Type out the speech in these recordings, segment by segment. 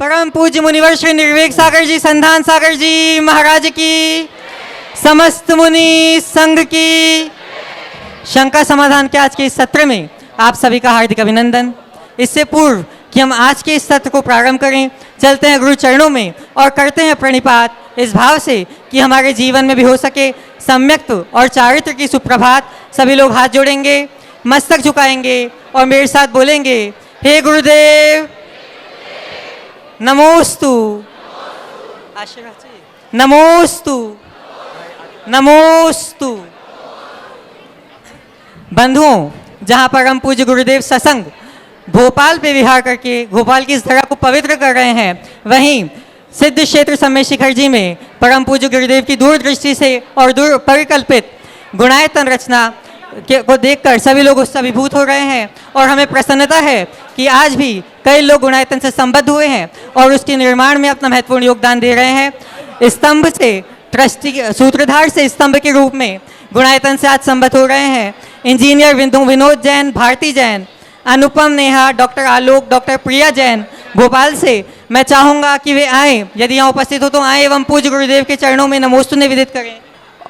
परम पूज्य मुनिवर श्री निर्वेक सागर जी, संधान सागर जी महाराज की, समस्त मुनि संघ की। शंका समाधान के आज के इस सत्र में आप सभी का हार्दिक अभिनंदन। इससे पूर्व कि हम आज के इस सत्र को प्रारंभ करें, चलते हैं गुरु चरणों में और करते हैं प्रणिपात इस भाव से कि हमारे जीवन में भी हो सके सम्यक्त और चारित्र की सुप्रभात। सभी लोग हाथ जोड़ेंगे, मस्तक झुकाएंगे और मेरे साथ बोलेंगे, हे गुरुदेव नमोस्तु, आशीर्वाद चाहिए, नमोस्तु नमोस्तु। बंधुओं, जहाँ परम पूज्य गुरुदेव सत्संग भोपाल पे विहार करके भोपाल की इस धरा को पवित्र कर रहे हैं, वहीं सिद्ध क्षेत्र समय शिखर जी में परम पूज्य गुरुदेव की दूरदृष्टि से और दूर परिकल्पित गुणायतन रचना को देखकर सभी लोग उससे अभिभूत हो रहे हैं। और हमें प्रसन्नता है कि आज भी कई लोग गुणायतन से संबद्ध हुए हैं और उसके निर्माण में अपना महत्वपूर्ण योगदान दे रहे हैं। स्तंभ से ट्रस्टी, सूत्रधार से स्तंभ के रूप में गुणायतन से आज संबद्ध हो रहे हैं इंजीनियर विनोद जैन, भारती जैन, अनुपम नेहा, डॉक्टर आलोक, डॉक्टर प्रिया जैन भोपाल से। मैं चाहूँगा कि वे आए, यदि यहाँ उपस्थित हो तो आए एवं पूज्य गुरुदेव के चरणों में नमोस्तु निवेदित करें।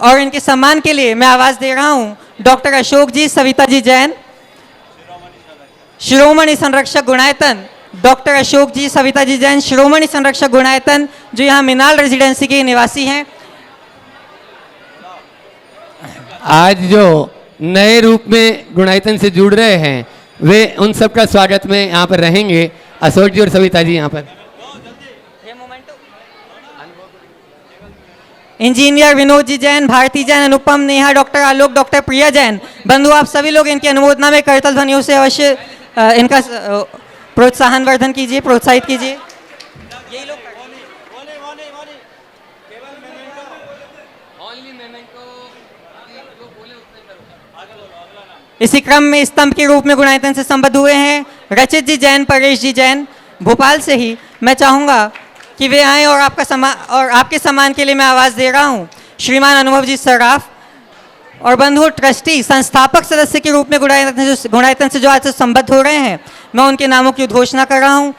और इनके सम्मान के लिए मैं आवाज़ दे रहा हूँ डॉक्टर अशोक जी, सविता जी जैन, शिरोमणि संरक्षक गुणायतन, डॉक्टर अशोक जी, सविता जी जैन, शिरोमणि संरक्षक गुणायतन, जो यहाँ मिनाल रेजिडेंसी के निवासी हैं। आज जो नए रूप में गुणायतन से जुड़ रहे हैं वे उन सब का स्वागत में यहाँ पर रहेंगे। अशोक जी और सविता जी यहाँ पर। इंजीनियर विनोद जी जैन, भारती जैन, अनुपम नेहा, डॉक्टर आलोक, डॉक्टर प्रिया जैन। बंधु, आप सभी लोग इनकी अनुमोदना में करतल ध्वनियों से अवश्य इनका प्रोत्साहन वर्धन कीजिए, प्रोत्साहित कीजिए। यही लोग इसी क्रम में स्तंभ के रूप में गुणायतन से संबद्ध हुए हैं रचित जी जैन, परेश जी जैन भोपाल से ही। मैं चाहूँगा कि वे आएँ और आपके सम्मान के लिए मैं आवाज़ दे रहा हूँ श्रीमान अनुभव जी सराफ। और बंधु, ट्रस्टी संस्थापक सदस्य के रूप में गुणायतन से जो आज से संबद्ध हो रहे हैं, मैं उनके नामों की उद्घोषणा कर रहा हूँ।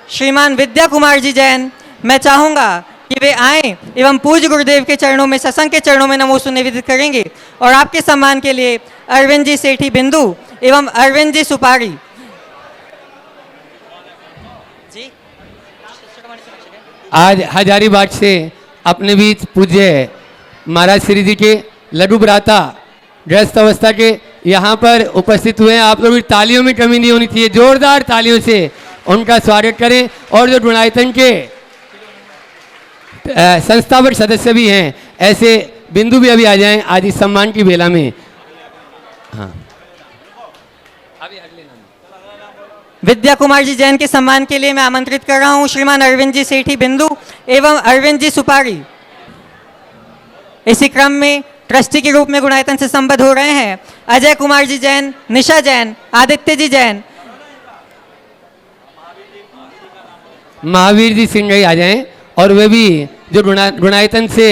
श्रीमान विद्या कुमार जी जैन, मैं चाहूँगा कि वे आएँ एवं पूज्य गुरुदेव के चरणों में, सत्संग के चरणों में नमोस्तु निवेदित करेंगे। और आपके सम्मान के लिए अरविंद जी सेठी बिंदु एवं अरविंद जी सुपारी जी। आज हजारीबाग से अपने बीच पूज्य महाराज श्री जी के लड्डू भ्राता गृहस्थ अवस्था के यहाँ पर उपस्थित हुए हैं। आप लोग भी तालियों में कमी नहीं होनी चाहिए, जोरदार तालियों से उनका स्वागत करें। और जो गुणायतन के संस्थापक सदस्य भी हैं, ऐसे बिंदु भी अभी आ जाएं आज इस सम्मान की बेला में। हाँ, विद्या कुमार जी जैन के सम्मान के लिए मैं आमंत्रित कर रहा हूं श्रीमान अरविंद जी सेठी बिंदु एवं अरविंद जी सुपारी। इसी क्रम में ट्रस्टी के रूप में गुणायतन से संबद्ध हो रहे हैं अजय कुमार जी जैन, निशा जैन, आदित्य जी जैन। महावीर जी सिंह आ जाएं और वे भी जो गुणायतन से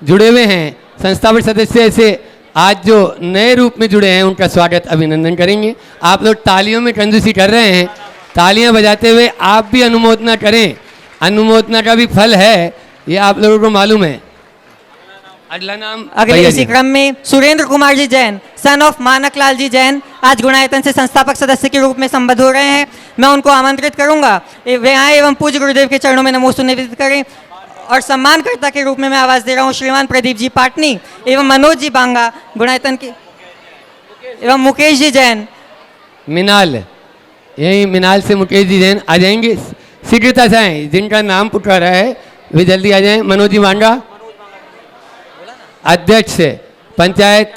जुड़े हुए हैं संस्थापक सदस्य, ऐसे आज जो नए रूप में जुड़े हैं उनका स्वागत अभिनंदन करेंगे। आप लोग तालियों में कंजूसी कर रहे हैं, तालियां बजाते हुए आप भी अनुमोदना करें। अनुमोदना का भी फल है, ये आप लोगों को मालूम है। अगला नाम अगले इसी क्रम में सुरेंद्र कुमार जी जैन, सन ऑफ मानक लाल जी जैन, आज गुणायतन से संस्थापक सदस्य के रूप में संबद्ध हो रहे हैं। मैं उनको आमंत्रित करूंगा वे आए एवं पूज्य गुरुदेव के चरणों में नमोस्तु निवेदित करें। और सम्मानकर्ता के रूप में मैं आवाज़ दे रहा हूँ श्रीमान प्रदीप जी पाटनी एवं मनोज जी बांगा गुणायतन के, एवं मुकेश जी जैन मिनाल, यही मिनाल से मुकेश जी जैन आ जाएंगे। शीघ्रता से आए, जिनका नाम पुकारा है वे जल्दी आ जाएं। मनोज जी बांगा, अध्यक्ष पंचायत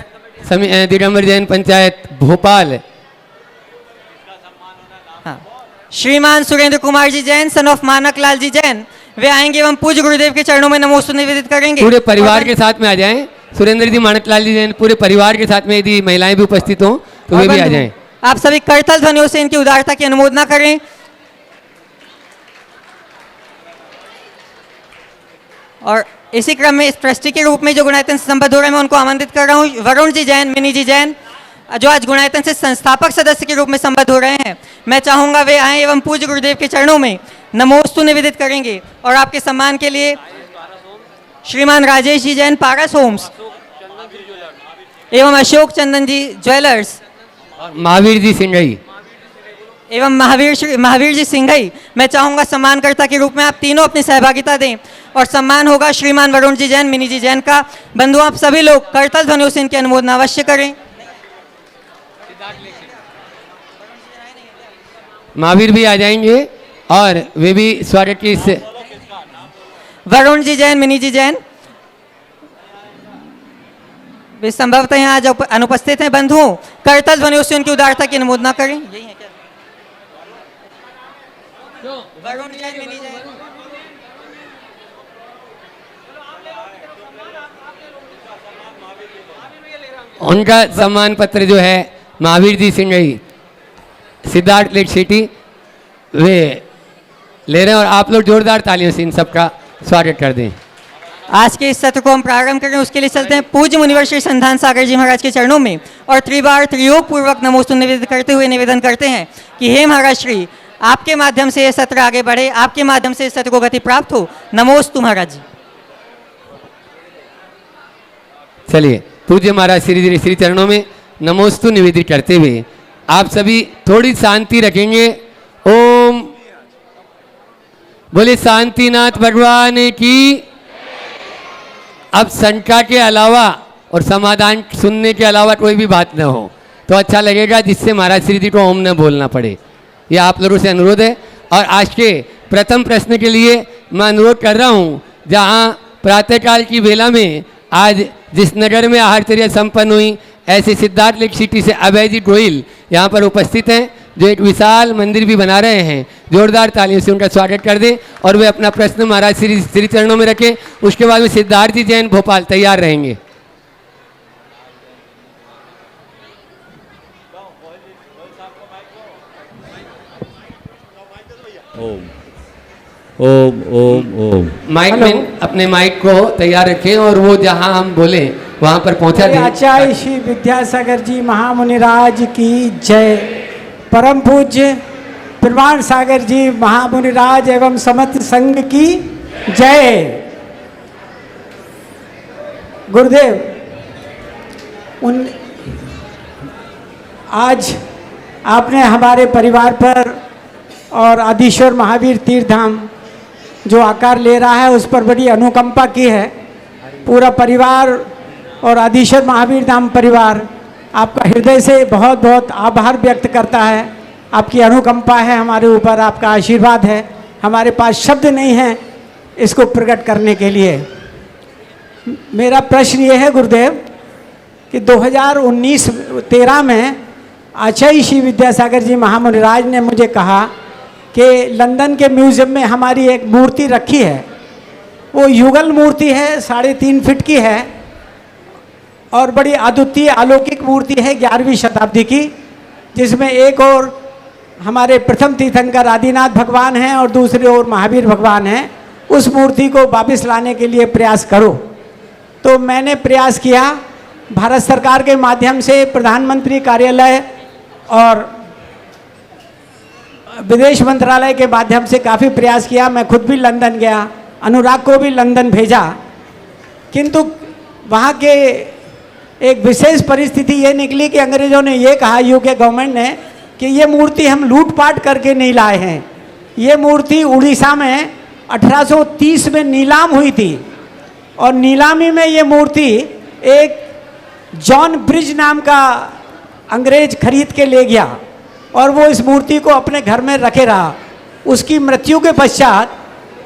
दिगंबर जैन पंचायत भोपाल। हाँ, श्रीमान सुरेंद्र कुमार जी जैन, सन ऑफ मानक लाल जी जैन, वे आएंगे एवं पूज्य गुरुदेव के चरणों में नमोस्तु निवेदित करेंगे। पूरे परिवार के साथ में आ जाएं। सुरेंद्र जी मानकलाल जी जैन पूरे परिवार के साथ में, यदि महिलाएं भी उपस्थित हों तो वे भी आ जाएं। आप सभी करतल ध्वनियों से इनकी उदारता की अनुमोदना करें। और इसी क्रम में इस ट्रस्टी के रूप में जो गुणायतन से संबद्ध हो रहे हैं, मैं उनको आमंत्रित कर रहा हूँ वरुण जी जैन, मिनी जी जैन, जो आज गुणायतन से संस्थापक सदस्य के रूप में संबद्ध हो रहे हैं। मैं चाहूँगा वे आएँ एवं पूज्य गुरुदेव के चरणों में नमोस्तु निवेदित करेंगे। और आपके सम्मान के लिए श्रीमान राजेश जी जैन, पारस होम्स एवं अशोक चंदन जी ज्वेलर्स और महावीर जी सिंघई एवं महावीर जी सिंघई, मैं चाहूंगा सम्मानकर्ता के रूप में आप तीनों अपनी सहभागिता दें। और सम्मान होगा श्रीमान वरुण जी जैन, मिनी जी जैन का। बंधु आप सभी लोग करतल ध्वनियों से इनकी अनुमोदना अवश्य करें। महावीर भी आ जाएंगे और वे भी स्वागत की इस वरुण जी जैन, मिनी जी जैन, वे संभवतः यहाँ आज अनुपस्थित हैं। बंधुओं करतल ध्वनियों से उनकी उदारता की अनुमोदना करें। यही है क्या? वरुण जैन, मिनी जैन। उनका सम्मान पत्र जो है महावीर जी सिंघई, सिद्धार्थ लेक सिटी, वे ले रहे हैं। और आप लोग जोरदार तालियों से इन सबका स्वागत कर दें। आज के इस सत्र को हम प्रारंभ करें उसके लिए चलते हैं पूज्य मुनिवर श्री संधान सागर जी महाराज के चरणों में और त्रिबार त्रियोग पूर्वक नमोस्तु निवेदित करते हुए निवेदन करते हैं कि हे महाराज श्री, आपके माध्यम से यह सत्र आगे बढ़े, आपके माध्यम से इस सत्र को गति प्राप्त हो। नमोस्तु महाराज जी। चलिए पूज्य महाराज श्री श्री चरणों में नमोस्तु निवेदित करते हुए आप सभी थोड़ी शांति रखेंगे। ओम बोले शांतिनाथ भगवान की। अब शंका के अलावा और समाधान सुनने के अलावा कोई भी बात न हो तो अच्छा लगेगा, जिससे महाराज श्री जी को ओम न बोलना पड़े। यह आप लोगों से अनुरोध है। और आज के प्रथम प्रश्न के लिए मैं अनुरोध कर रहा हूँ, जहाँ प्रातःकाल की वेला में आज जिस नगर में आहारचर्या संपन्न हुई, ऐसे सिद्धार्थ लेक सिटी से अभय जी गोयल यहाँ पर उपस्थित हैं, जो एक विशाल मंदिर भी बना रहे हैं। जोरदार तालियों से उनका स्वागत कर दें और वे अपना प्रश्न महाराज श्री चरणों में रखें। उसके बाद में सिद्धार्थ जी जैन भोपाल तैयार रहेंगे। ओम ओम ओम ओम। माइक में अपने माइक को तैयार रखें और वो जहां हम बोले वहां पर पहुंचा दें। आचार्य श्री विद्यासागर जी महामुनिराज की जय। परम पूज्य प्रमाण सागर जी महामुनिराज एवं समस्त संघ की जय। गुरुदेव, आज आपने हमारे परिवार पर और आदिश्वर महावीर तीर्थ धाम जो आकार ले रहा है उस पर बड़ी अनुकंपा की है। पूरा परिवार और आदिश्वर महावीर धाम परिवार आपका हृदय से बहुत बहुत आभार व्यक्त करता है। आपकी अनुकंपा है हमारे ऊपर, आपका आशीर्वाद है। हमारे पास शब्द नहीं है इसको प्रकट करने के लिए। मेरा प्रश्न ये है गुरुदेव कि 2019-13 में आचार्य श्री विद्यासागर जी महामुनिराज ने मुझे कहा कि लंदन के म्यूज़ियम में हमारी एक मूर्ति रखी है। वो युगल मूर्ति है, 3.5 फीट की है और बड़ी अद्वितीय अलौकिक मूर्ति है 11वीं शताब्दी की, जिसमें एक और हमारे प्रथम तीर्थंकर आदिनाथ भगवान हैं और दूसरे ओर महावीर भगवान हैं। उस मूर्ति को वापस लाने के लिए प्रयास करो। तो मैंने प्रयास किया, भारत सरकार के माध्यम से प्रधानमंत्री कार्यालय और विदेश मंत्रालय के माध्यम से काफ़ी प्रयास किया। मैं खुद भी लंदन गया, अनुराग को भी लंदन भेजा, किंतु वहाँ के एक विशेष परिस्थिति ये निकली कि अंग्रेज़ों ने ये कहा, यूके गवर्नमेंट ने, कि ये मूर्ति हम लूटपाट करके नहीं लाए हैं। ये मूर्ति उड़ीसा में 1830 में नीलाम हुई थी और नीलामी में ये मूर्ति एक जॉन ब्रिज नाम का अंग्रेज खरीद के ले गया और वो इस मूर्ति को अपने घर में रखे रहा। उसकी मृत्यु के पश्चात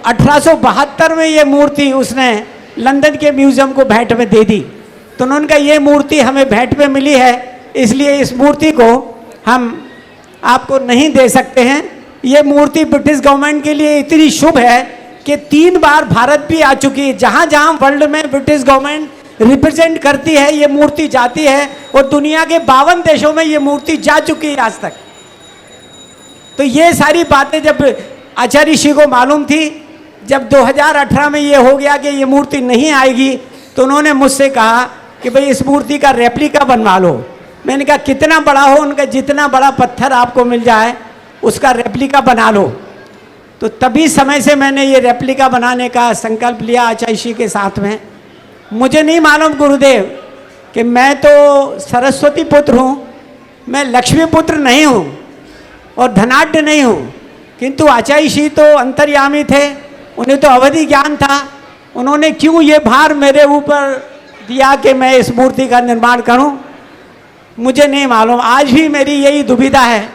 1872 में ये मूर्ति उसने लंदन के म्यूज़ियम को भेंट में दे दी। तो उन्होंने कहा ये मूर्ति हमें भेंट में मिली है, इसलिए इस मूर्ति को हम आपको नहीं दे सकते हैं। ये मूर्ति ब्रिटिश गवर्नमेंट के लिए इतनी शुभ है कि 3 बार भारत भी आ चुकी है। जहाँ जहाँ वर्ल्ड में ब्रिटिश गवर्नमेंट रिप्रेजेंट करती है ये मूर्ति जाती है और दुनिया के 52 देशों में ये मूर्ति जा चुकी है आज तक। तो ये सारी बातें जब आचार्य श्री को मालूम थी, जब 2018 में ये हो गया कि ये मूर्ति नहीं आएगी, तो उन्होंने मुझसे कहा कि भाई इस मूर्ति का रेप्लिका बनवा लो। मैंने कहा कितना बड़ा हो? उनका जितना बड़ा पत्थर आपको मिल जाए उसका रेप्लिका बना लो। तो तभी समय से मैंने ये रेप्लिका बनाने का संकल्प लिया आचार्य के साथ में। मुझे नहीं मालूम गुरुदेव कि मैं तो सरस्वती पुत्र हूँ, मैं लक्ष्मी पुत्र नहीं हूँ और धनाढ्य नहीं हूँ, किंतु आचार्य तो अंतर्यामी थे, उन्हें तो अवधि ज्ञान था। उन्होंने क्यों ये भार मेरे ऊपर दिया कि मैं इस मूर्ति का निर्माण करूं, मुझे नहीं मालूम। आज भी मेरी यही दुविधा है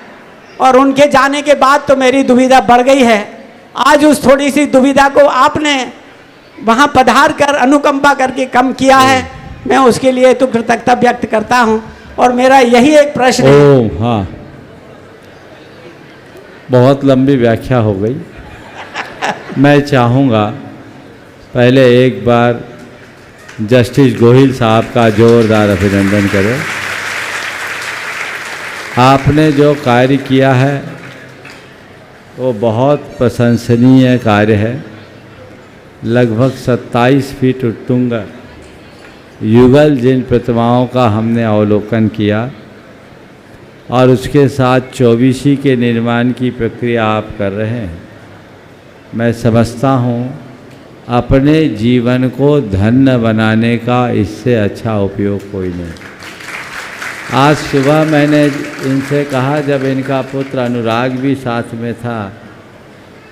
और उनके जाने के बाद तो मेरी दुविधा बढ़ गई है। आज उस थोड़ी सी दुविधा को आपने वहाँ पधार कर अनुकंपा करके कम किया है, मैं उसके लिए तो कृतज्ञता व्यक्त करता हूँ। और मेरा यही एक प्रश्न है। हाँ, बहुत लंबी व्याख्या हो गई। मैं चाहूँगा पहले एक बार जस्टिस गोहिल साहब का जोरदार अभिनंदन करें। आपने जो कार्य किया है वो बहुत प्रशंसनीय कार्य है। लगभग 27 फीट उत्तुंग युगल जिन प्रतिमाओं का हमने अवलोकन किया और उसके साथ 24 के निर्माण की प्रक्रिया आप कर रहे हैं, मैं समझता हूँ अपने जीवन को धन्य बनाने का इससे अच्छा उपयोग कोई नहीं। आज सुबह मैंने इनसे कहा, जब इनका पुत्र अनुराग भी साथ में था,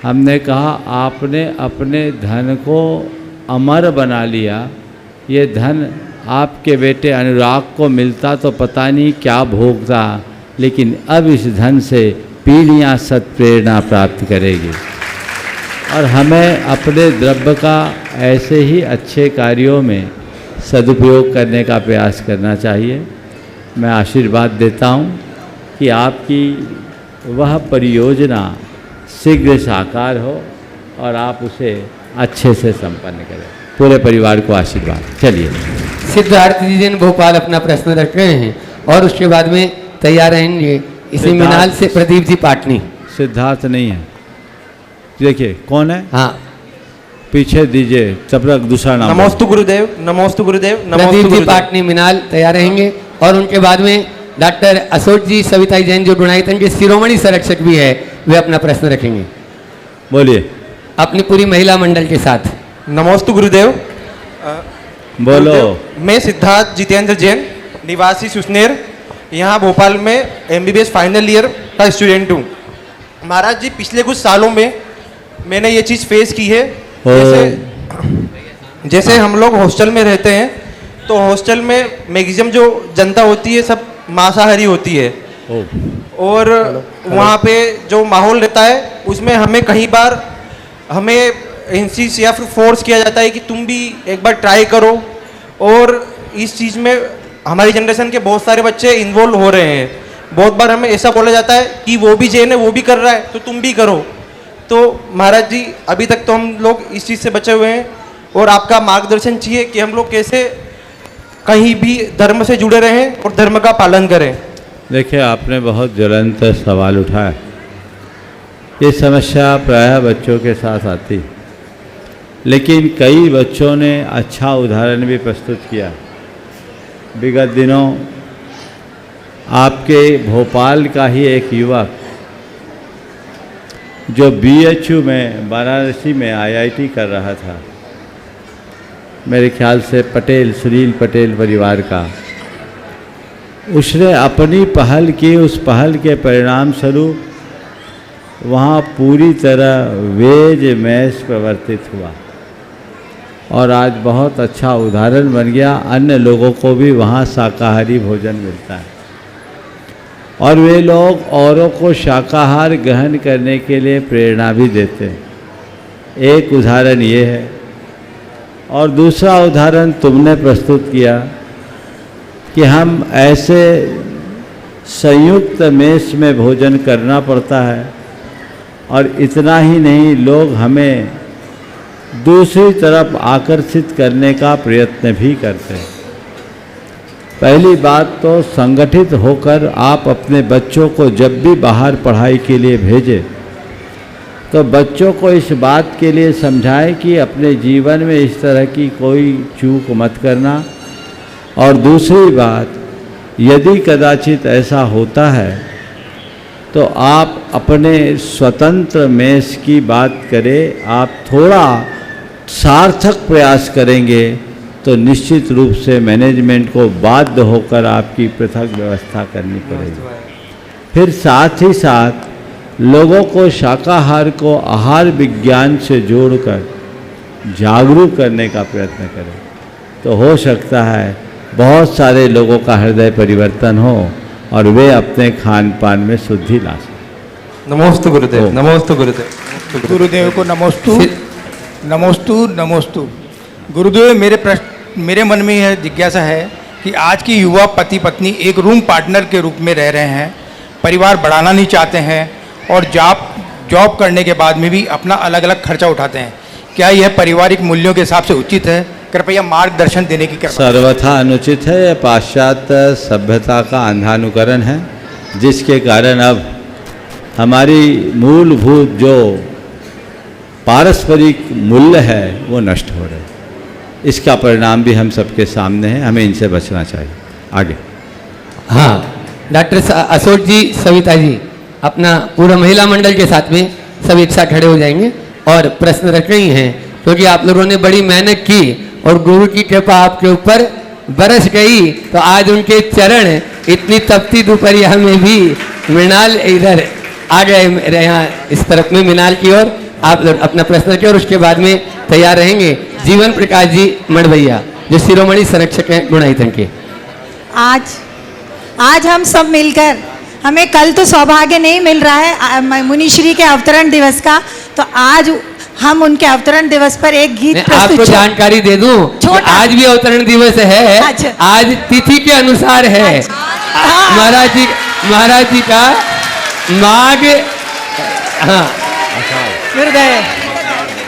हमने कहा आपने अपने धन को अमर बना लिया। ये धन आपके बेटे अनुराग को मिलता तो पता नहीं क्या भोगता, लेकिन अब इस धन से पीढ़ियाँ सत्प्रेरणा प्राप्त करेगी और हमें अपने द्रव्य का ऐसे ही अच्छे कार्यों में सदुपयोग करने का प्रयास करना चाहिए। मैं आशीर्वाद देता हूँ कि आपकी वह परियोजना शीघ्र साकार हो और आप उसे अच्छे से संपन्न करें। पूरे परिवार को आशीर्वाद। चलिए, सिद्धार्थ जी भोपाल अपना प्रश्न रख रहे हैं और उसके बाद में तैयार रहेंगे इसी मिनाल से प्रदीप जी पाटनी। सिद्धार्थ नहीं है, देखिए कौन है। हाँ, पीछे दीजिए, तब तक दूसरा नाम। नमोस्तु गुरुदेव, नमोस्तु गुरुदेव, प्रदीप नमोस्तु जी गुरुदेव। पाटनी मिनाल तैयार रहेंगे और उनके बाद में डॉक्टर अशोक जी सविता जैन जो गुणायतन के शिरोमणि संरक्षक भी है, वे अपना प्रश्न रखेंगे। बोलिए, अपनी पूरी महिला मंडल के साथ। नमोस्तु गुरुदेव। बोलो। गुरुदेव, मैं सिद्धार्थ जितेंद्र जैन, निवासी सुसनेर, यहाँ भोपाल में MBBS फाइनल ईयर का स्टूडेंट हूँ। महाराज जी, पिछले कुछ सालों में मैंने ये चीज़ फेस की है। जैसे हम लोग हॉस्टल में रहते हैं तो हॉस्टल में मैक्सिमम जो जनता होती है सब मांसाहारी होती है और वहाँ पे जो माहौल रहता है उसमें हमें कई बार हमें इंसिस्ट या फिर फोर्स किया जाता है कि तुम भी एक बार ट्राई करो। और इस चीज़ में हमारी जनरेशन के बहुत सारे बच्चे इन्वॉल्व हो रहे हैं। बहुत बार हमें ऐसा बोला जाता है कि वो भी जैन है, वो भी कर रहा है, तो तुम भी करो। तो महाराज जी, अभी तक तो हम लोग इस चीज़ से बचे हुए हैं और आपका मार्गदर्शन चाहिए कि हम लोग कैसे कहीं भी धर्म से जुड़े रहें और धर्म का पालन करें। देखिए, आपने बहुत ज्वलंत सवाल उठाया। ये समस्या प्रायः बच्चों के साथ आती, लेकिन कई बच्चों ने अच्छा उदाहरण भी प्रस्तुत किया। विगत दिनों आपके भोपाल का ही एक युवक जो BHU में वाराणसी में IIT कर रहा था, मेरे ख्याल से पटेल, सुनील पटेल परिवार का, उसने अपनी पहल की। उस पहल के परिणाम स्वरूप वहाँ पूरी तरह वेज मैस प्रवर्तित हुआ और आज बहुत अच्छा उदाहरण बन गया। अन्य लोगों को भी वहाँ शाकाहारी भोजन मिलता है और वे लोग औरों को शाकाहार ग्रहण करने के लिए प्रेरणा भी देते हैं। एक उदाहरण ये है और दूसरा उदाहरण तुमने प्रस्तुत किया कि हम ऐसे संयुक्त मेस में भोजन करना पड़ता है और इतना ही नहीं, लोग हमें दूसरी तरफ आकर्षित करने का प्रयत्न भी करते हैं। पहली बात तो संगठित होकर आप अपने बच्चों को जब भी बाहर पढ़ाई के लिए भेजें तो बच्चों को इस बात के लिए समझाएं कि अपने जीवन में इस तरह की कोई चूक मत करना। और दूसरी बात, यदि कदाचित ऐसा होता है तो आप अपने स्वतंत्र मेष की बात करें, आप थोड़ा सार्थक प्रयास करेंगे तो निश्चित रूप से मैनेजमेंट को बाध्य होकर आपकी पृथक व्यवस्था करनी पड़ेगी। फिर साथ ही साथ लोगों को शाकाहार को आहार विज्ञान से जोड़कर जागरूक करने का प्रयत्न करें, तो हो सकता है बहुत सारे लोगों का हृदय परिवर्तन हो और वे अपने खान पान में शुद्धि ला सकें। नमोस्तु गुरुदेव, नमोस्तु गुरुदेव। गुरुदेव को नमोस्तु नमोस्तु नमोस्तु। गुरुदेव, मेरे मन में यह जिज्ञासा है कि आज की युवा पति पत्नी एक रूम पार्टनर के रूप में रह रहे हैं, परिवार बढ़ाना नहीं चाहते हैं और जॉब करने के बाद में भी अपना अलग अलग खर्चा उठाते हैं। क्या यह पारिवारिक मूल्यों के हिसाब से उचित है? कृपया मार्गदर्शन देने की कृपा। सर्वथा अनुचित है। यह पाश्चात्य सभ्यता का अंधानुकरण है, जिसके कारण अब हमारी मूलभूत जो पारस्परिक मूल्य है वो नष्ट हो रहे हैं। इसका परिणाम भी हम सबके सामने है, हमें इनसे बचना चाहिए। आगे। हाँ, डॉक्टर अशोक जी, सविता जी, अपना पूरा महिला मंडल के साथ में सब एक साथ खड़े हो जाएंगे और प्रश्न रख रही हैं, क्योंकि आप लोगों ने बड़ी मेहनत की और गुरु की कृपा आपके ऊपर बरस गई, तो आज उनके चरण इतनी तपती दोपहरिया में भी मृणाल इधर आ गए, यहाँ इस तरफ में मीनाल की ओर। आप लोग अपना प्रश्न रखें और उसके बाद में तैयार रहेंगे जीवन प्रकाश जी मणभैया, जो शिरोमणि संरक्षक हैं गुणायतन के। आज हम सब मिलकर, हमें कल तो सौभाग्य नहीं मिल रहा है मुनिश्री के अवतरण दिवस का, तो आज हम उनके अवतरण दिवस पर एक गीत आपको जानकारी दे दूं कि आज भी अवतरण दिवस है। अच्छा। आज तिथि के अनुसार है। महाराज जी का माघ, हाँ,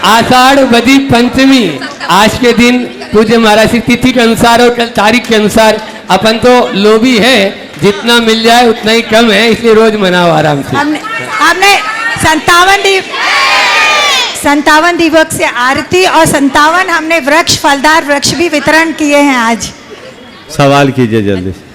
आषाढ़ बदी पंचमी आज के दिन पूज्य महाराज की तिथि के अनुसार और कल तारीख के अनुसार अपन तो लोभी है, जितना मिल जाए उतना ही कम है, इसलिए रोज मनाओ आराम से। हमने 57 दिवस से आरती और 57 हमने वृक्ष, फलदार वृक्ष भी वितरण किए हैं आज। सवाल कीजिए जल्दी से।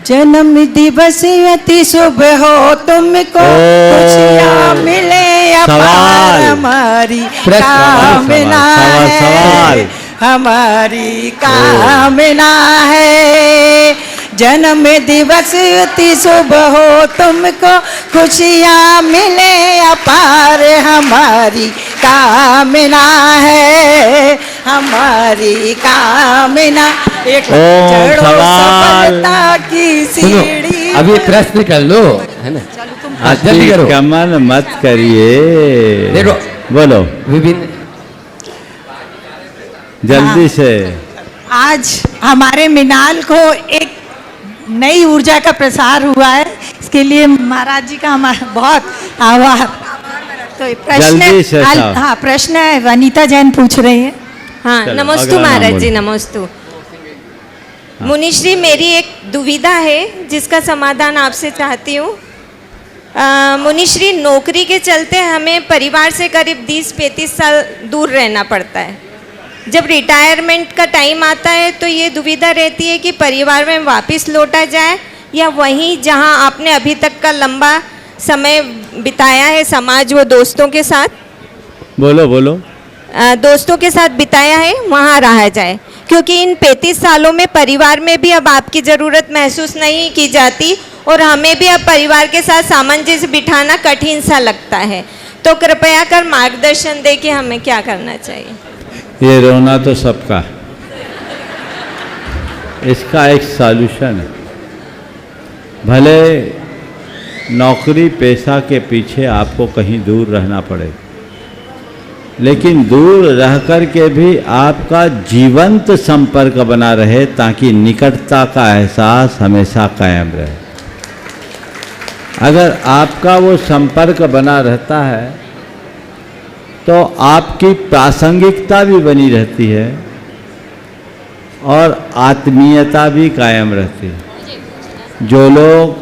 जन्म दिवस अति शुभ हो, तुमको खुशियाँ मिले अपार, हमारी कामना है, हमारी कामना है। जन्म दिवस अति शुभ हो, तुमको खुशियाँ मिले अपार, हमारी कामना है, हमारी कामना। एक सफलता की सीढ़ी। अभी प्रश्न कर लो, है ना? जल्दी करो, कमन मत करिए। देखो, बोलो विभिन्न जल्दी से। आज हमारे मिनाल को एक नई ऊर्जा का प्रसार हुआ है, इसके लिए महाराज जी का हमारा बहुत आभार। तो प्रश्न, हाँ, प्रश्न है, वनीता जैन पूछ रही है। हाँ, नमोस्तु महाराज जी, नमोस्तु। मुनिश्री, मेरी एक दुविधा है जिसका समाधान आपसे चाहती हूँ। मुनिश्री, नौकरी के चलते हमें परिवार से करीब 30-35 साल दूर रहना पड़ता है। जब रिटायरमेंट का टाइम आता है तो ये दुविधा रहती है कि परिवार में वापस लौटा जाए या वहीं जहाँ आपने अभी तक का लंबा समय बिताया है समाज व दोस्तों के साथ, बोलो दोस्तों के साथ बिताया है, वहाँ रहा जाए। क्योंकि इन 35 सालों में परिवार में भी अब आपकी ज़रूरत महसूस नहीं की जाती और हमें भी अब परिवार के साथ सामंजस्य बिठाना कठिन सा लगता है। तो कृपया कर मार्गदर्शन दे कि हमें क्या करना चाहिए। ये रोना तो सबका, इसका एक सॉल्यूशन है। भले नौकरी पेशा के पीछे आपको कहीं दूर रहना पड़े, लेकिन दूर रह कर के भी आपका जीवंत संपर्क बना रहे, ताकि निकटता का एहसास हमेशा कायम रहे। अगर आपका वो संपर्क बना रहता है तो आपकी प्रासंगिकता भी बनी रहती है और आत्मीयता भी कायम रहती है। जो लोग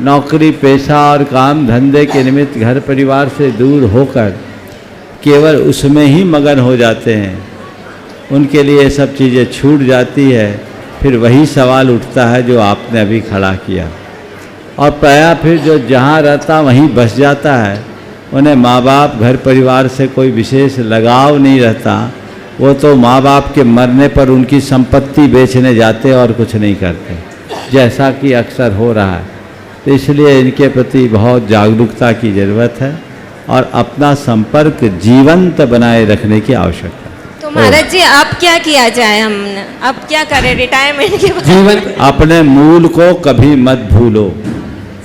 नौकरी पेशा और काम धंधे के निमित्त घर परिवार से दूर होकर केवल उसमें ही मगन हो जाते हैं, उनके लिए ये सब चीज़ें छूट जाती है। फिर वही सवाल उठता है जो आपने अभी खड़ा किया। और प्रायः फिर जो जहाँ रहता वहीं बस जाता है, उन्हें माँ बाप घर परिवार से कोई विशेष लगाव नहीं रहता, वो तो माँ बाप के मरने पर उनकी संपत्ति बेचने जाते और कुछ नहीं करते, जैसा कि अक्सर हो रहा है। तो इसलिए इनके प्रति बहुत जागरूकता की ज़रूरत है और अपना संपर्क जीवंत बनाए रखने की आवश्यकता है। तो महाराज जी अब क्या किया जाए, हमने अब क्या करें रिटायरमेंट के बाद? जीवन अपने मूल को कभी मत भूलो,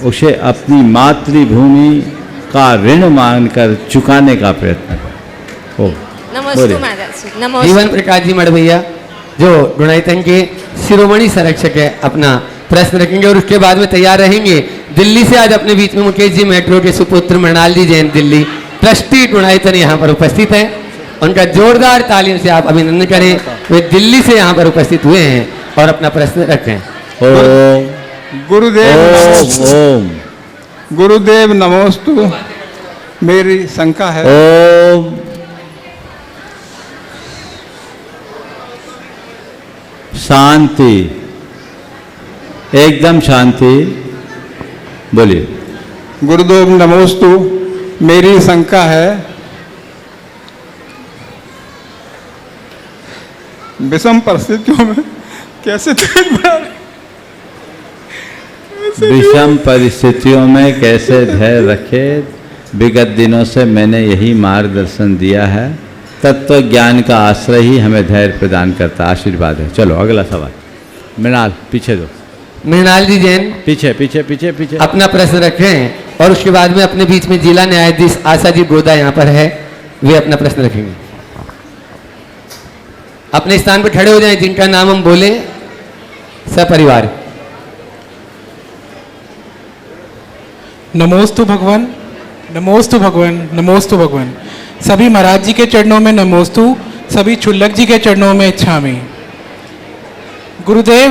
उसे अपनी मातृभूमि का ऋण मानकर चुकाने का प्रयत्न करो। नमस्ते महाराज जी। नमस्ते। जीवन प्रकाश जी मठ भैया जो गुणायतन के शिरोमणि संरक्षक है अपना प्रश्न रखेंगे और उसके बाद में तैयार रहेंगे। दिल्ली से आज अपने बीच में मुकेश जी मेट्रो के सुपुत्र मृणाल जी जैन दिल्ली ट्रस्टी गुणायतन यहाँ पर उपस्थित हैं। उनका जोरदार तालियों से आप अभिनंदन करें। वे दिल्ली से यहाँ पर उपस्थित हुए हैं और अपना प्रश्न रखें। ओम गुरुदेव नमोस्तु। मेरी शंका है, ओम शांति, एकदम शांति, बोलिए। गुरुदेव नमोस्तु। मेरी शंका है, विषम परिस्थितियों में कैसे तेज बढ़ा रहे? विषम परिस्थितियों में कैसे धैर्य रखे, विगत दिनों से मैंने यही मार्गदर्शन दिया है। तत्व ज्ञान का आश्रय ही हमें धैर्य प्रदान करता, आशीर्वाद है। चलो अगला सवाल। मृणाल पीछे दो, मृणाल जी जैन पीछे पीछे पीछे पीछे अपना प्रश्न रखें और उसके बाद में अपने बीच में जिला न्यायाधीश आशा जी गोदा यहाँ पर है, वे अपना प्रश्न रखेंगे। अपने स्थान पर खड़े हो जाएं, जिनका नाम हम बोले सपरिवार। नमोस्तु भगवान, नमोस्तु भगवान, नमोस्तु भगवान। सभी महाराज जी के चरणों में नमोस्तु, सभी छुल्लक जी के चरणों में इच्छामि। गुरुदेव,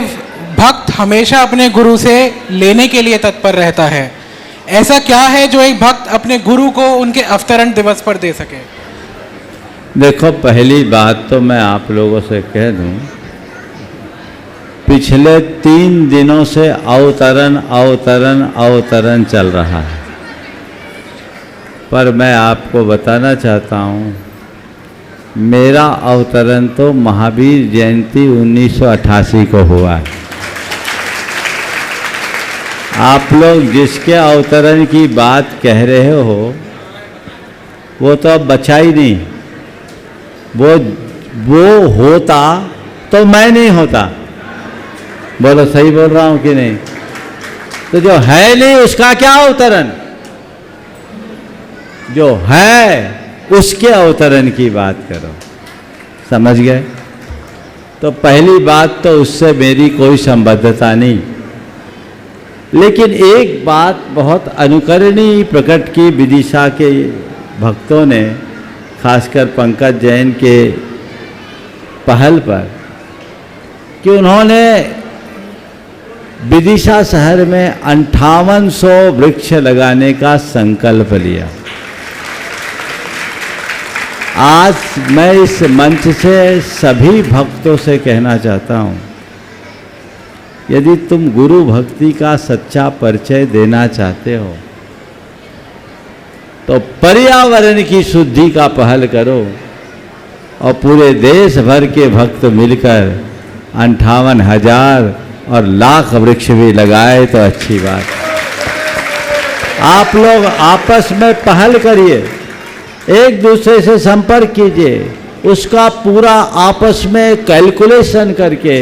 भक्त हमेशा अपने गुरु से लेने के लिए तत्पर रहता है। ऐसा क्या है जो एक भक्त अपने गुरु को उनके अवतरण दिवस पर दे सके? देखो, पहली बात तो मैं आप लोगों से कह दूं, पिछले 3 दिनों से अवतरण अवतरण अवतरण चल रहा है, पर मैं आपको बताना चाहता हूँ मेरा अवतरण तो महावीर जयंती 1988 को हुआ है। आप लोग जिसके अवतरण की बात कह रहे हो वो तो अब बचा ही नहीं। वो होता तो मैं नहीं होता। बोलो, सही बोल रहा हूँ कि नहीं? तो जो है नहीं उसका क्या अवतरण? जो है उसके अवतरण की बात करो, समझ गए? तो पहली बात तो उससे मेरी कोई संबद्धता नहीं। लेकिन एक बात बहुत अनुकरणीय प्रकट की विदिशा के भक्तों ने, खासकर पंकज जैन के पहल पर, कि उन्होंने विदिशा शहर में 5800 वृक्ष लगाने का संकल्प लिया। आज मैं इस मंच से सभी भक्तों से कहना चाहता हूँ, यदि तुम गुरु भक्ति का सच्चा परिचय देना चाहते हो तो पर्यावरण की शुद्धि का पहल करो और पूरे देश भर के भक्त मिलकर 58,000 और लाख वृक्ष भी लगाए तो अच्छी बात। आप लोग आपस में पहल करिए, एक दूसरे से संपर्क कीजिए, उसका पूरा आपस में कैलकुलेशन करके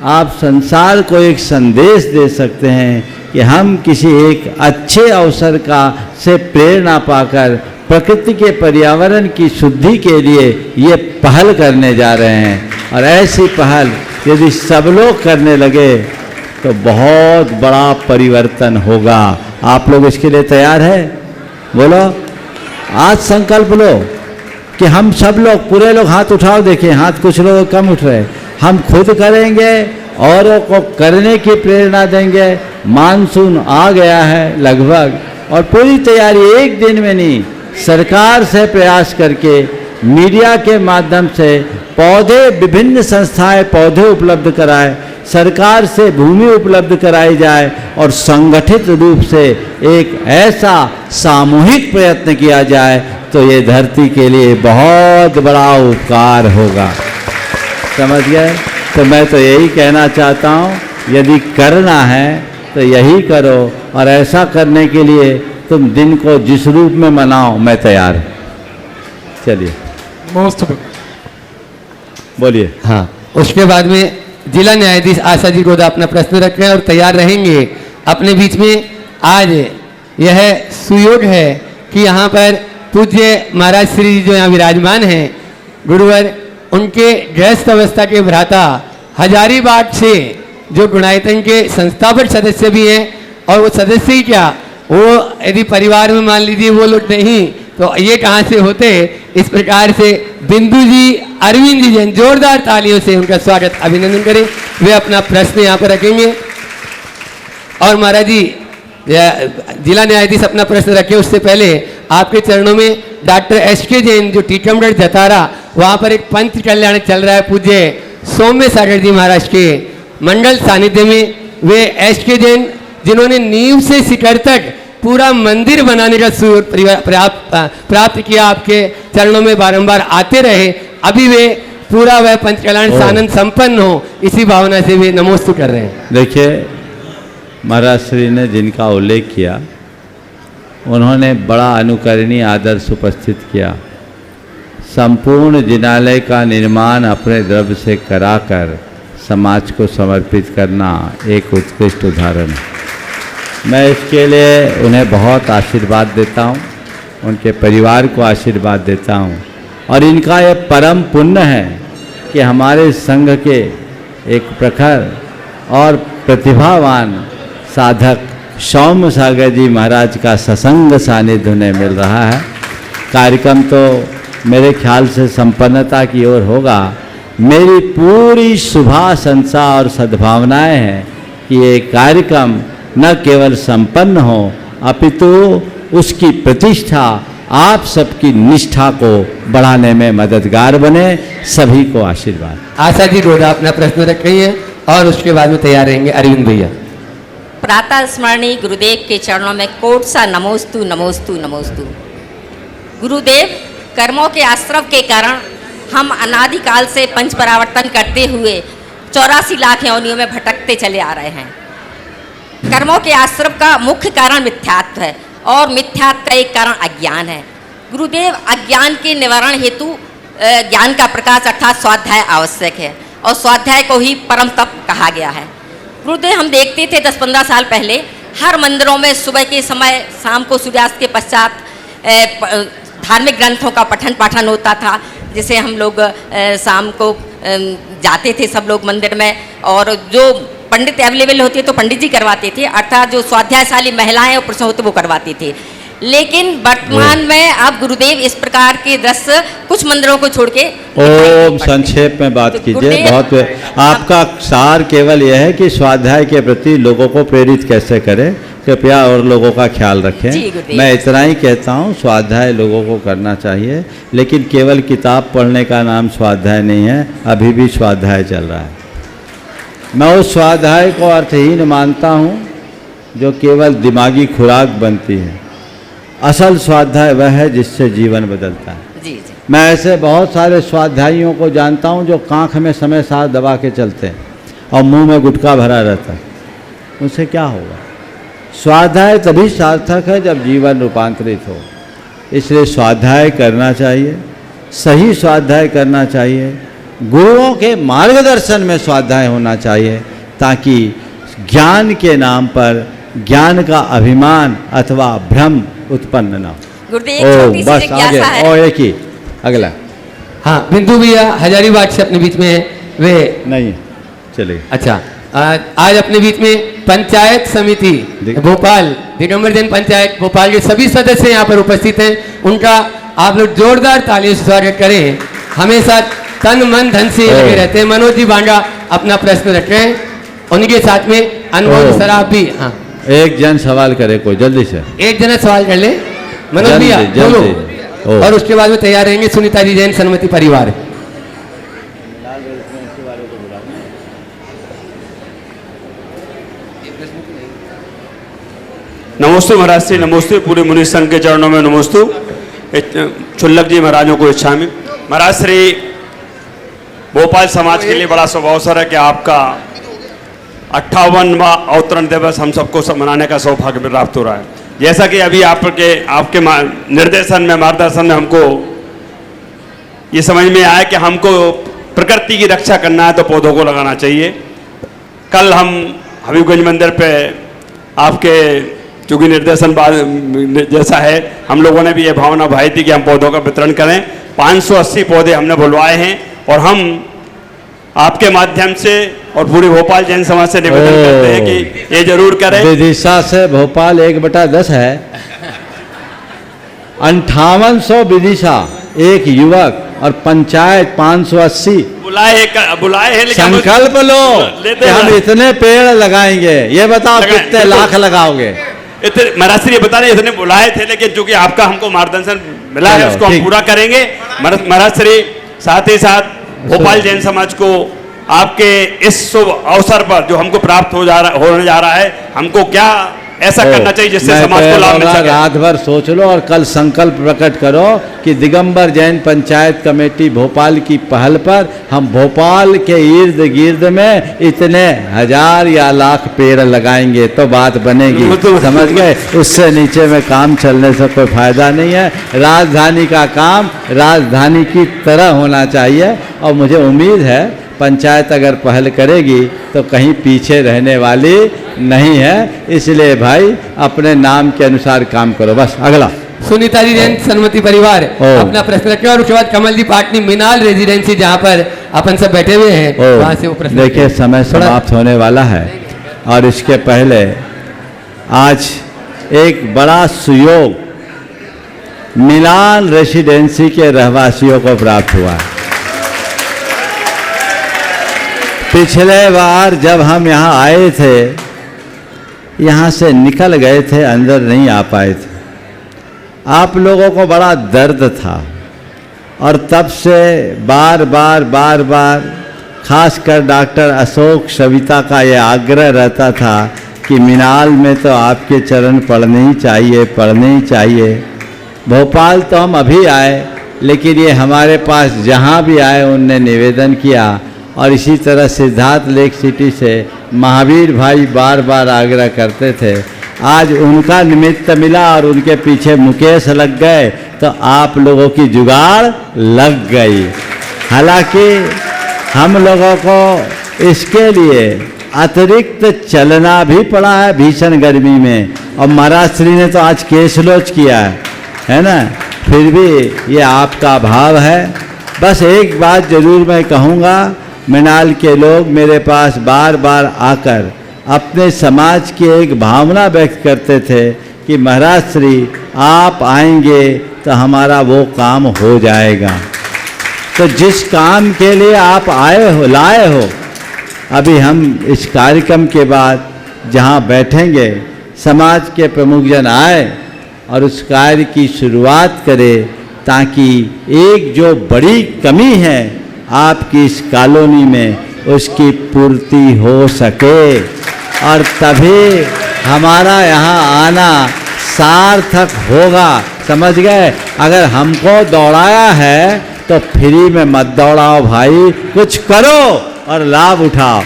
आप संसार को एक संदेश दे सकते हैं कि हम किसी एक अच्छे अवसर का से प्रेरणा पाकर प्रकृति के पर्यावरण की शुद्धि के लिए ये पहल करने जा रहे हैं। और ऐसी पहल यदि सब लोग करने लगे तो बहुत बड़ा परिवर्तन होगा। आप लोग इसके लिए तैयार है? बोलो, आज संकल्प लो कि हम सब लोग, पूरे लोग हाथ उठाओ। देखिए, हाथ कुछ लोग कम उठ रहे। हम खुद करेंगे, औरों को करने की प्रेरणा देंगे। मानसून आ गया है लगभग, और पूरी तैयारी एक दिन में नहीं, सरकार से प्रयास करके, मीडिया के माध्यम से पौधे, विभिन्न संस्थाएं पौधे उपलब्ध कराए। सरकार से भूमि उपलब्ध कराई जाए और संगठित रूप से एक ऐसा सामूहिक प्रयत्न किया जाए तो ये धरती के लिए बहुत बड़ा उपकार होगा। समझ गए? तो मैं तो यही कहना चाहता हूँ, यदि करना है तो यही करो, और ऐसा करने के लिए तुम दिन को जिस रूप में मनाओ, मैं तैयार हूँ। चलिए मोस्ट बोलिए। हाँ, उसके बाद में जिला न्यायाधीश आशा जी गोदा अपना प्रश्न रख रहे हैं और तैयार रहेंगे अपने बीच में। आज यह सुयोग है कि यहाँ पर पूज्य महाराज श्री जो यहाँ विराजमान हैं गुरुवर, उनके गृहस्थ अवस्था के भ्राता हजारीबाग से जो गुणायतन के संस्थापक सदस्य भी हैं, और वो सदस्य ही क्या, वो यदि परिवार में मान लीजिए वो लोग नहीं तो ये कहाँ से होते। इस प्रकार से बिंदु जी, अरविंद जी जैन, जोरदार तालियों से उनका स्वागत अभिनंदन करें। वे अपना प्रश्न यहाँ पर रखेंगे। और महाराज जी, जिला न्यायाधीश अपना प्रश्न रखे उससे पहले आपके चरणों में डॉक्टर एस.के. जैन जो टीकमगढ़ जतारा, वहाँ पर एक पंच कल्याण चल रहा है पूज्य सौम्य सागर जी महाराज के मंडल सानिध्य में। वे एस.के. जैन जिन्होंने नींव से शिखर तक पूरा मंदिर बनाने का प्राप्त किया, आपके चरणों में बारंबार आते रहे, अभी वे पूरा वह पंच कल्याण सानंद संपन्न हो, इसी भावना से वे नमोस्तु कर रहे हैं। देखिए, महाराज श्री ने जिनका उल्लेख किया, उन्होंने बड़ा अनुकरणीय आदर्श उपस्थित किया। संपूर्ण जिनालय का निर्माण अपने द्रव्य से कराकर समाज को समर्पित करना एक उत्कृष्ट उदाहरण है। मैं इसके लिए उन्हें बहुत आशीर्वाद देता हूँ, उनके परिवार को आशीर्वाद देता हूँ, और इनका ये परम पुण्य है कि हमारे संघ के एक प्रखर और प्रतिभावान साधक सौम्य सागर जी महाराज का सत्संग सानिध्य उन्हें मिल रहा है। कार्यक्रम तो मेरे ख्याल से संपन्नता की ओर होगा। मेरी पूरी शुभाशंसा और सद्भावनाएं हैं कि ये कार्यक्रम न केवल संपन्न हो, अपितु उसकी प्रतिष्ठा आप सबकी निष्ठा को बढ़ाने में मददगार बने। सभी को आशीर्वाद। आशा जी गोदा अपना प्रश्न रख रही हैं और उसके बाद में तैयार रहेंगे अरविंद भैया। प्रातः स्मरणीय गुरुदेव के चरणों में कोट सा नमोस्तु नमोस्तु नमोस्तु। गुरुदेव, कर्मों के आश्रव के कारण हम अनादिकाल से पंच परावर्तन करते हुए 84 लाख योनियों में भटकते चले आ रहे हैं। कर्मों के आश्रव का मुख्य कारण मिथ्यात्व है और मिथ्यात्व का एक कारण अज्ञान है। गुरुदेव, अज्ञान के निवारण हेतु ज्ञान का प्रकाश अर्थात स्वाध्याय आवश्यक है, और स्वाध्याय को ही परम तप कहा गया है। गुरुदेव, हम देखते थे 10-15 साल पहले हर मंदिरों में सुबह के समय, शाम को सूर्यास्त के पश्चात धार्मिक ग्रंथों का पठन पाठन होता था, जिसे हम लोग शाम को जाते थे सब लोग मंदिर में, और जो पंडित अवेलेबल होते हैं तो पंडित जी करवाते थे, अर्थात जो स्वाध्यायशाली महिलाएं और पुरुष होते वो करवाते थे। लेकिन वर्तमान में अब गुरुदेव इस प्रकार के दृश्य कुछ मंदिरों को छोड़ के ओम संक्षेप में बात कीजिए। बहुत आपका सार केवल यह है कि स्वाध्याय के प्रति लोगों को प्रेरित कैसे करें, कृपया और लोगों का ख्याल रखें। मैं इतना ही कहता हूँ, स्वाध्याय लोगों को करना चाहिए, लेकिन केवल किताब पढ़ने का नाम स्वाध्याय नहीं है। अभी भी स्वाध्याय चल रहा है। मैं उस स्वाध्याय को अर्थहीन मानता हूँ जो केवल दिमागी खुराक बनती है। असल स्वाध्याय वह है जिससे जीवन बदलता है। जी। मैं ऐसे बहुत सारे स्वाध्यायियों को जानता हूँ जो कांख में समय साथ दबा के चलते हैं और मुंह में गुटखा भरा रहता है। उनसे क्या होगा? स्वाध्याय तभी सार्थक है जब जीवन रूपांतरित हो। इसलिए स्वाध्याय करना चाहिए, सही स्वाध्याय करना चाहिए, गुरुओं के मार्गदर्शन में स्वाध्याय होना चाहिए, ताकि ज्ञान के नाम पर ज्ञान का अभिमान अथवा भ्रम उत्पन्न न हो। गुरुदेव, बस आगे और एक ही अगला। हाँ, बिंदु भैया हजारीबाग से अपने बीच में है, वे नहीं चलिए। अच्छा, आज अपने बीच में पंचायत समिति भोपाल, दिगंबर जैन पंचायत भोपाल के सभी सदस्य यहाँ पर उपस्थित हैं। उनका आप लोग जोरदार तालियों से स्वागत करें। हमेशा तन मन धन से लगे रहते हैं। मनोज जी बांगा अपना प्रश्न रख रहे हैं, उनके साथ में अनमोल सराफ भी। हाँ, एक जन सवाल करे, कोई जल्दी से एक जना सवाल कर ले। मनोज भैया बोलो, और उसके बाद में तैयार रहेंगे सुनीता जी जैन सन्मति परिवार। नमोस्तु महाराज श्री, नमोस्तु पूरे मुनि संघ के चरणों में नमोस्तु। चुल्लक जी महाराजों को इच्छा में महाराज श्री, भोपाल समाज के लिए बड़ा शुभ अवसर है कि आपका 58वां अवतरण दिवस हम सबको मनाने का सौभाग्य प्राप्त हो रहा है। जैसा कि अभी आपके निर्देशन में, मार्गदर्शन में हमको ये समझ में आया कि हमको प्रकृति की रक्षा करना है तो पौधों को लगाना चाहिए। कल हम हबीबगंज मंदिर पे आपके चूँकि निर्देशन जैसा है, हम लोगों ने भी ये भावना भाई थी कि हम पौधों का वितरण करें। 580 पौधे हमने बुलवाए हैं और हम आपके माध्यम से और पूरे भोपाल जैन समाज से निवेदन करते हैं कि ये जरूर करें। विदिशा से भोपाल 1/10 है, 5800 विदिशा, एक युवक और पंचायत 580 बुलाए हैं, लेकिन संकल्प लो कि हम इतने पेड़ लगाएंगे। ये बताओ कितने लाख लगाओगे? महाराज श्री ये बता रहे इतने बुलाए थे, लेकिन चूंकि आपका हमको मार्गदर्शन मिला है उसको हम पूरा करेंगे। महाराज श्री, साथ ही साथ भोपाल जैन समाज को आपके इस शुभ अवसर पर जो हमको प्राप्त होने जा रहा है, हमको क्या ऐसा करना चाहिए जिससे समाज को लाभ मिल सके? रात भर सोच लो और कल संकल्प प्रकट करो कि दिगंबर जैन पंचायत कमेटी भोपाल की पहल पर हम भोपाल के इर्द गिर्द में इतने 1000 या लाख पेड़ लगाएंगे तो बात बनेगी। समझ गए? उससे नीचे में काम चलने से कोई फायदा नहीं है। राजधानी का काम राजधानी की तरह होना चाहिए और मुझे उम्मीद है पंचायत अगर पहल करेगी तो कहीं पीछे रहने वाली नहीं है। इसलिए भाई अपने नाम के अनुसार काम करो। बस अगला सुनीता जी जैन सन्मति परिवार अपना प्रश्न रखें और उसके बाद कमल जी पाटनी मिनाल रेजिडेंसी जहाँ पर अपन सब बैठे हुए हैं वहाँ से वो प्रश्न। देखिए समय समाप्त होने वाला है और इसके पहले आज एक बड़ा सुयोग मिनाल रेजिडेंसी के रहवासियों को प्राप्त हुआ है। पिछले बार जब हम यहाँ आए थे, यहाँ से निकल गए थे, अंदर नहीं आ पाए थे। आप लोगों को बड़ा दर्द था और तब से बार बार खासकर डॉक्टर अशोक सविता का ये आग्रह रहता था कि मिनाल में तो आपके चरण पढ़ने ही चाहिए। भोपाल तो हम अभी आए, लेकिन ये हमारे पास जहाँ भी आए उनने निवेदन किया और इसी तरह सिद्धार्थ लेक सिटी से महावीर भाई बार बार आग्रह करते थे। आज उनका निमित्त मिला और उनके पीछे मुकेश लग गए तो आप लोगों की जुगाड़ लग गई। हालांकि हम लोगों को इसके लिए अतिरिक्त चलना भी पड़ा है भीषण गर्मी में, और महाराज श्री ने तो आज केसलोच किया है ना, फिर भी ये आपका भाव है। बस एक बात जरूर मैं कहूँगा, मिनाल के लोग मेरे पास बार बार आकर अपने समाज की एक भावना व्यक्त करते थे कि महाराज श्री आप आएंगे तो हमारा वो काम हो जाएगा। तो जिस काम के लिए आप लाए हो, अभी हम इस कार्यक्रम के बाद जहाँ बैठेंगे समाज के प्रमुख जन आए और उस कार्य की शुरुआत करें, ताकि एक जो बड़ी कमी है आपकी इस कॉलोनी में उसकी पूर्ति हो सके, और तभी हमारा यहाँ आना सार्थक होगा। समझ गए? अगर हमको दौड़ाया है तो फ्री में मत दौड़ाओ भाई, कुछ करो और लाभ उठाओ।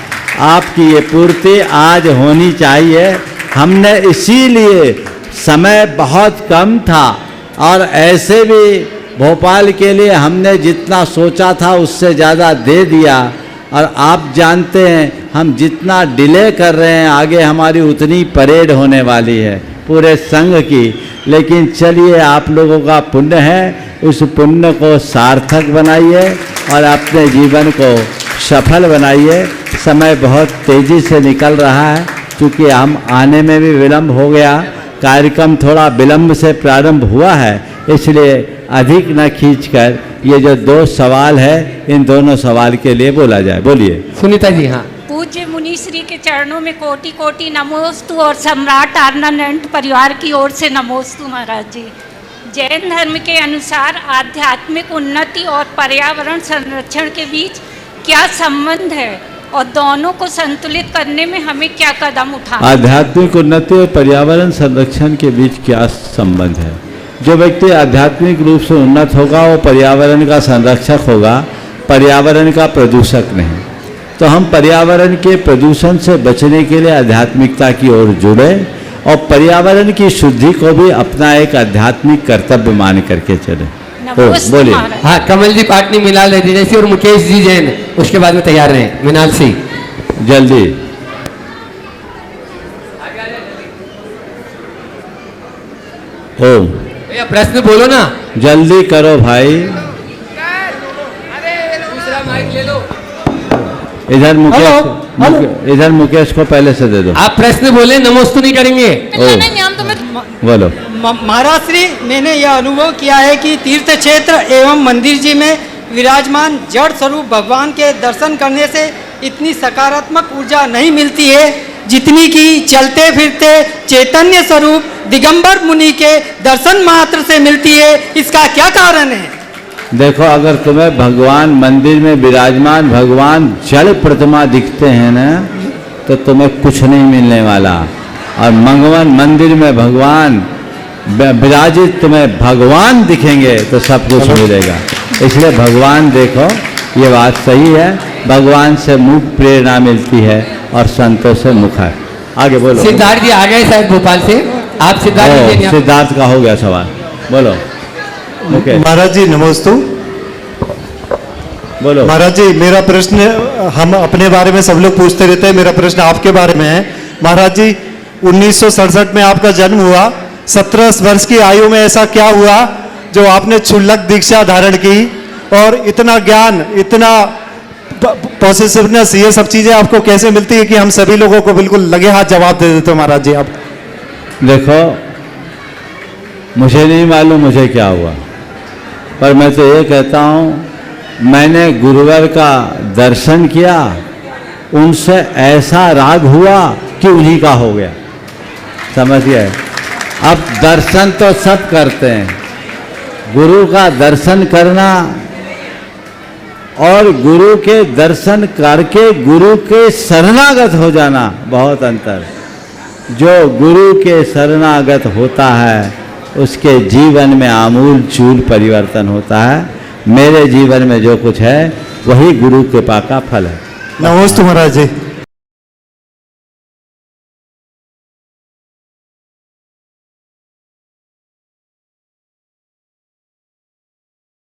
आपकी ये पूर्ति आज होनी चाहिए। हमने इसीलिए, समय बहुत कम था और ऐसे भी भोपाल के लिए हमने जितना सोचा था उससे ज़्यादा दे दिया, और आप जानते हैं हम जितना डिले कर रहे हैं आगे हमारी उतनी परेड होने वाली है पूरे संघ की। लेकिन चलिए, आप लोगों का पुण्य है, उस पुण्य को सार्थक बनाइए और अपने जीवन को सफल बनाइए। समय बहुत तेज़ी से निकल रहा है, क्योंकि हम आने में भी विलम्ब हो गया, कार्यक्रम थोड़ा विलम्ब से प्रारंभ हुआ है, इसलिए अधिक न खींचकर ये जो 2 सवाल है इन दोनों सवाल के लिए बोला जाए। बोलिए सुनीता जी। हाँ, पूज्य मुनिश्री के चरणों में कोटि कोटि नमोस्तु और सम्राट आनंद परिवार की ओर से नमोस्तु महाराज जी। जैन धर्म के अनुसार आध्यात्मिक उन्नति और पर्यावरण संरक्षण के बीच क्या संबंध है और दोनों को संतुलित करने में हमें क्या कदम उठाना? आध्यात्मिक उन्नति और पर्यावरण संरक्षण के बीच क्या संबंध है? जो व्यक्ति आध्यात्मिक रूप से उन्नत होगा वो पर्यावरण का संरक्षक होगा, पर्यावरण का प्रदूषक नहीं। तो हम पर्यावरण के प्रदूषण से बचने के लिए आध्यात्मिकता की ओर जुड़े और पर्यावरण की शुद्धि को भी अपना एक आध्यात्मिक कर्तव्य मान करके चले। बोलिए। हाँ, कमल जी पाटनी मिनाल रेजिडेंसी और मुकेश जी जैन उसके बाद में तैयार रहें मिनाल से जल्दी। ओम भैया प्रश्न बोलो ना, जल्दी करो भाई। दूसरा माइक ले लो। इधर मुकेश को पहले से दे दो। आप प्रश्न बोले, नमोस्तु नहीं करेंगे। बोलो। महाराज श्री, मैंने यह अनुभव किया है कि तीर्थ क्षेत्र एवं मंदिर जी में विराजमान जड़ स्वरूप भगवान के दर्शन करने से इतनी सकारात्मक ऊर्जा नहीं मिलती है जितनी कि चलते फिरते चैतन्य स्वरूप दिगंबर मुनि के दर्शन मात्र से मिलती है। इसका क्या कारण है? देखो, अगर तुम्हें भगवान मंदिर में विराजमान भगवान जड़ प्रतिमा दिखते हैं ना, तो तुम्हें कुछ नहीं मिलने वाला। और भगवान मंदिर में भगवान विराजित तुम्हें भगवान दिखेंगे तो सब कुछ मिलेगा। इसलिए भगवान देखो, ये बात सही है, भगवान से मुख प्रेरणा मिलती है और संतों से मुख है। आगे बोलो। सिद्धार्थ जी आ गए शायद भोपाल से, आप सिद्धार्थ। सिद्धार्थ का हो गया सवाल, बोलो। महाराज जी नमोस्तु। बोलो। महाराज जी, मेरा प्रश्न, हम अपने बारे में सब लोग पूछते रहते हैं, मेरा प्रश्न आपके बारे में है। महाराज जी, 1967 में आपका जन्म हुआ, 17 वर्ष की आयु में ऐसा क्या हुआ जो आपने क्षुल्लक दीक्षा धारण की और इतना ज्ञान, इतना पॉजिटिवनेस, ये सब चीजें आपको कैसे मिलती है कि हम सभी लोगों को बिल्कुल लगे हाथ जवाब दे देते हो? महाराज जी आप देखो, मुझे नहीं मालूम मुझे क्या हुआ, पर मैं तो ये कहता हूँ, मैंने गुरुवर का दर्शन किया, उनसे ऐसा राग हुआ कि उन्हीं का हो गया। समझिए, अब दर्शन तो सब करते हैं, गुरु का दर्शन करना और गुरु के दर्शन करके गुरु के शरणागत हो जाना बहुत अंतर। जो गुरु के शरणागत होता है उसके जीवन में आमूल चूल परिवर्तन होता है। मेरे जीवन में जो कुछ है वही गुरु कृपा का फल है। नमोस्तु महाराज जी।